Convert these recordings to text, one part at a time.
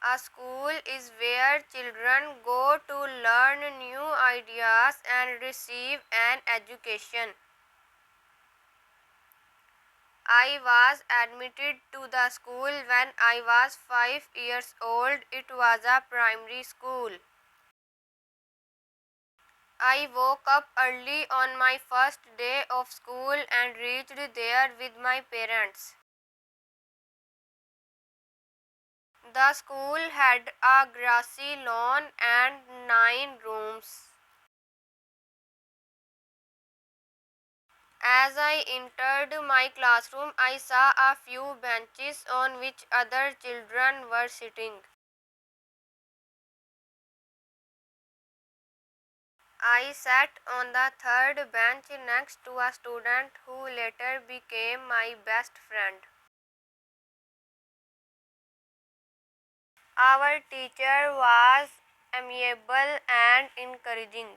A school is where children go to learn new ideas and receive an education. I was admitted to the school when I was 5 years old. It was a primary school. I woke up early on my first day of school and reached there with my parents. The school had a grassy lawn and 9 rooms. As I entered my classroom, I saw a few benches on which other children were sitting. I sat on the third bench next to a student who later became my best friend. Our teacher was amiable and encouraging.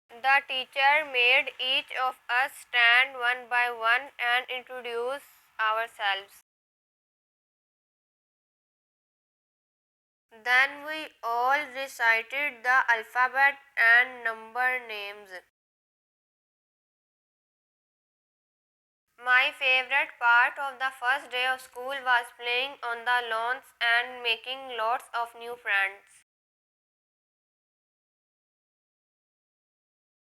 The teacher made each of us stand one by one and introduce ourselves. Then we all recited the alphabet and number names. My favorite part of the first day of school was playing on the lawns and making lots of new friends.